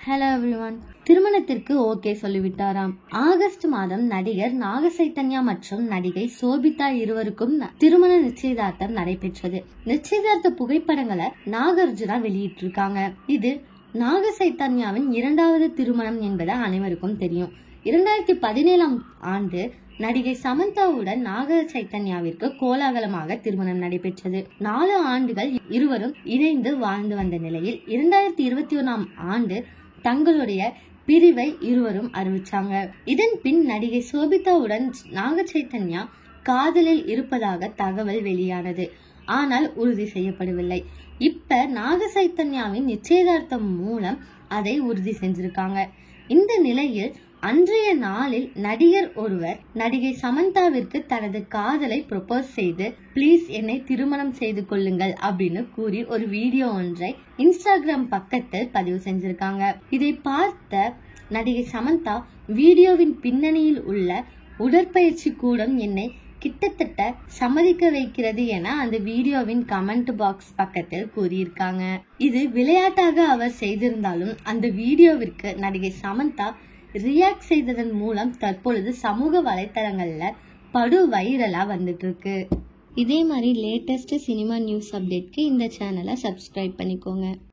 Hello everyone. திருமணத்திற்கு okay சொல்லிவிட்டாராம். August மாதம் நடிகர் நாக சைத்தன்யா மற்றும் நடிகை சோபிதா இருவருக்கும் திருமண நிச்சயதார்த்தம் நடைபெற்றது. நிச்சயதார்த்த புகைப்படங்களை நாகார்ஜுனா வெளியிட்டிருக்காங்க. இது நாக சைத்தன்யாவின் இரண்டாவது திருமணம் என்பது அனைவருக்கும் தெரியும். 2017ஆம் ஆண்டு நடிகை சமந்தாவுடன் நாக சைத்தன்யாவிற்கு கோலாகலமாக திருமணம் நடைபெற்றது. 4 ஆண்டுகள் இருவரும் இணைந்து வாழ்ந்து வந்த நிலையில் 2021ஆம் ஆண்டு தங்களுடைய பிரிவை இருவரும் அறிவிச்சாங்க. இதன் பின் நடிகை சோபிதாவுடன் நாக சைத்தன்யா காதலில் இருப்பதாக தகவல் வெளியானது. ஆனால் உறுதி செய்யப்படவில்லை. இப்ப நாக சைத்தன்யாவின் நிச்சயதார்த்தம் மூலம் அதை உறுதி செஞ்சிருக்காங்க. இந்த நிலையில் அன்றைய நாளில் நடிகர் ஒருவர் நடிகை சமந்தாவிற்கு தனது காதலை ப்ரொபோஸ் செய்து பிளீஸ் என்னை திருமணம் செய்து கொள்ளுங்கள் அப்படின்னு கூறி ஒரு வீடியோ ஒன்றை இன்ஸ்டாகிராம் பக்கத்தில் பதிவு செஞ்சிருக்காங்க. இதை பார்த்த நடிகை சமந்தா வீடியோவின் பின்னணியில் உள்ள உடற்பயிற்சி கூடம் என்னை கிட்டத்தட்ட சம்மதிக்க வைக்கிறது என அந்த வீடியோவின் கமெண்ட் பாக்ஸ் பக்கத்தில் கூறியிருக்காங்க. இது விளையாட்டாக அவர் செய்திருந்தாலும் அந்த வீடியோவிற்கு நடிகை சமந்தா ரியாக்ட் செய்ததன் மூலம் தற்பொழுது சமூக வலைத்தளங்கள்ல படு வைரலா வந்துட்டு இருக்கு. இதே மாதிரி லேட்டஸ்ட் சினிமா நியூஸ் அப்டேட்க்கு இந்த சேனலை சப்ஸ்கிரைப் பண்ணிக்கோங்க.